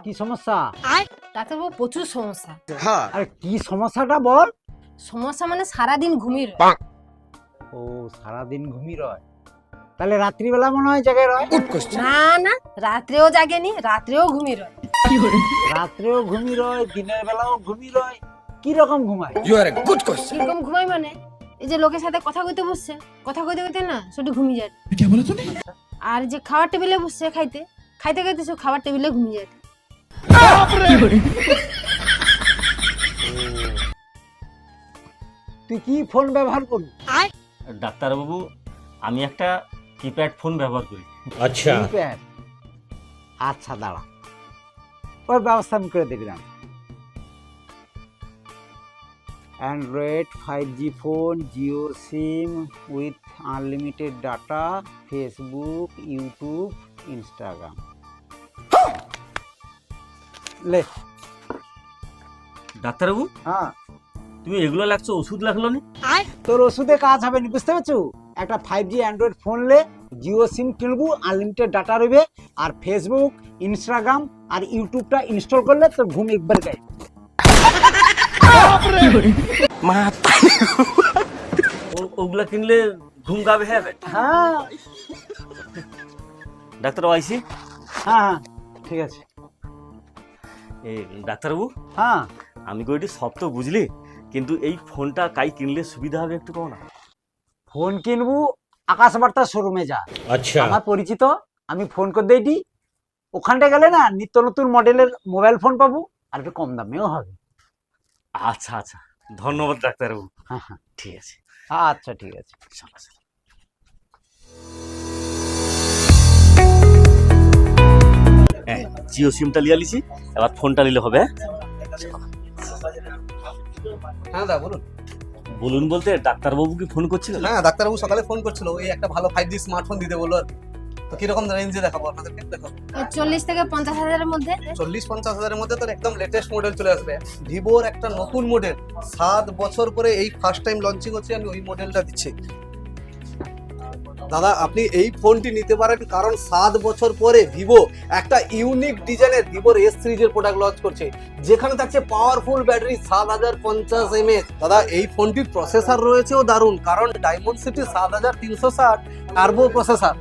কি সমস্যা? ডাক্তারবাবু প্রচুর সমস্যা। আরে কি সমস্যাটা বল। সমস্যা মানে সারাদিন ঘুমিয়ে রয়। ও সারাদিন ঘুমিয়ে রয়, তাহলে রাত্রিবেলা মনে হয় জায়গায় রয়। না না, রাত্রেও জাগেনি, রাত্রেও ঘুমিয়ে রয়। রাত্রেও ঘুমিয়ে রয়, দিনের বেলাও ঘুমিয়ে রয়, কি রকম ঘুমায়? কিরকম ঘুমাই মানে এই যে লোকের সাথে কথা কইতে বসছে, কথা কইতে কইতে না সেটা ঘুমিয়ে যায়। আর যে খাবার টেবিলে বসছে খাইতে খাইতে খাইতে সে খাবার টেবিলে ঘুমিয়ে যায়। তুই কি ফোন ব্যবহার করবি? ডাক্তারবাবু আমি একটা কিপ্যাড ফোন ব্যবহার করি। কিপ্যাড? আচ্ছা দাঁড়া, ওর ব্যবস্থা আমি করে দেখলাম। Android 5G phone, Jio SIM with unlimited data, Facebook, YouTube, Instagram. লে। ডাক্তারবাবু হ্যাঁ, তুমি এগুলো লাগছো, ওষুধ লাগলো না? তোর ওষুধে কাজ হবে না, বুঝতে পারছো? একটা 5G অ্যান্ড্রয়েড ফোন লে, জিও সিম কিনবো, আনলিমিটেড ডাটা রইবে, আর ফেসবুক, ইনস্টাগ্রাম আর ইউটিউবটা ইনস্টল করলে তোর ঘুম একবার গায়ে। ওগুলা কিনলে ঘুম গাবে হবে? হ্যাঁ ডাক্তার আইসি। হ্যাঁ ঠিক আছে। ডাক্তারবাবু হ্যাঁ, আমি কইটি সব তো বুঝলি, কিন্তু এই ফোনটা কাই কিনলে সুবিধা হবে একটু কও না। ফোন কিনবো আকাশ বার্তা শোরুমে যা, আচ্ছা আমার পরিচিত, আমি ফোন করে দিই। ওখানটা গেলে না নিত্য নতুন মডেলের মোবাইল ফোন পাবো, আর একটু কম দামেও হবে। আচ্ছা আচ্ছা, ধন্যবাদ ডাক্তারবাবু। হ্যাঁ হ্যাঁ ঠিক আছে, আচ্ছা ঠিক আছে। চলো চলো। হ্যাঁ, জিও সিমটা লিয়ে লিছি, এবার ফোনটা নিলে হবে। হ্যাঁ দা বলুন। বলুন বলতে ডাক্তারবাবু কি ফোন করছিল? হ্যাঁ ডাক্তারবাবু সকালে ফোন করছিল, ওই একটা ভালো 5G স্মার্টফোন দিতে বললো আর কি। তো কিরকম রেঞ্জে দেখাবো আপনাদেরকে? দেখো 40 থেকে 50 হাজারের মধ্যে। 40-50 হাজারের মধ্যে তো একদম লেটেস্ট মডেল চলে আসবে, ভিভোর একটা নতুন মডেল। 7 বছর পরে এই ফার্স্ট টাইম লঞ্চিং হচ্ছে, আমি ওই মডেলটা দিচ্ছি। দাদা আপনি এই ফোনটি নিতে পারেন, কারণ 7 বছর পরে ভিভো একটা ইউনিক ডিজাইনের ভিভোর S সিরিজের প্রোডাক্ট লঞ্চ করছে, যেখানে থাকছে পাওয়ারফুল ব্যাটারি 7050 mAh। দাদা এই ফোনটির প্রসেসর রয়েছেও দারুণ, কারণ ডায়মন্ড সিটি 7360 টার্বো প্রসেসর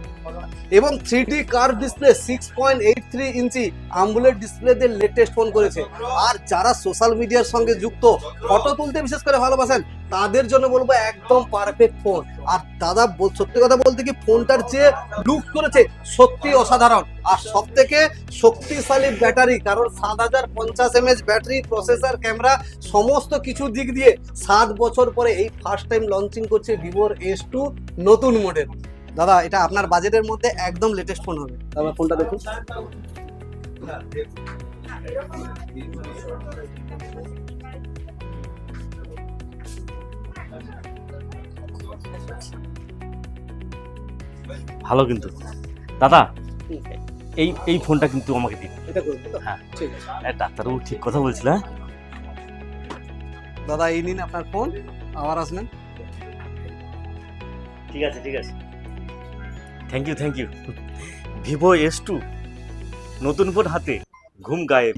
এবং 3D কার্ভ ডিসপ্লে, 6.83 ইঞ্চি আমোলেড ডিসপ্লেতে লেটেস্ট ফোন করেছে। আর যারা সোশ্যাল মিডিয়ার সঙ্গে যুক্ত, ফটো তুলতে বিশেষ করে ভালোবাসেন, তাদের জন্য বলবো একদম পারফেক্ট ফোন। আর দাদা সত্যি কথা বলতে কি, ফোনটার যে লুক করেছে সত্যি অসাধারণ, আর সব থেকে শক্তিশালী ব্যাটারি, কারণ 7050 mAh ব্যাটারি, প্রসেসর, ক্যামেরা সমস্ত কিছু দিক দিয়ে 7 বছর পরে এই ফার্স্ট টাইম লঞ্চিং করছে ভিভোর S2 নতুন মডেল। দাদা এটা আপনার বাজেটের মধ্যে একদম লেটেস্ট ফোন হবে। তারপর ফোনটা দেখুন। ভালো কিন্তু দাদা, এই ফোনটা কিন্তু আমাকে দিন। এটা করুন তো? হ্যাঁ ঠিক আছে ডাক্তারবাবু ঠিক কথা বলছিল। হ্যাঁ দাদা এই নিন আপনার ফোন, আবার আসবেন। ঠিক আছে ঠিক আছে, থ্যাংক ইউ। ভিভো S2 নতুন ফোন হাতে, ঘুম গায়েব।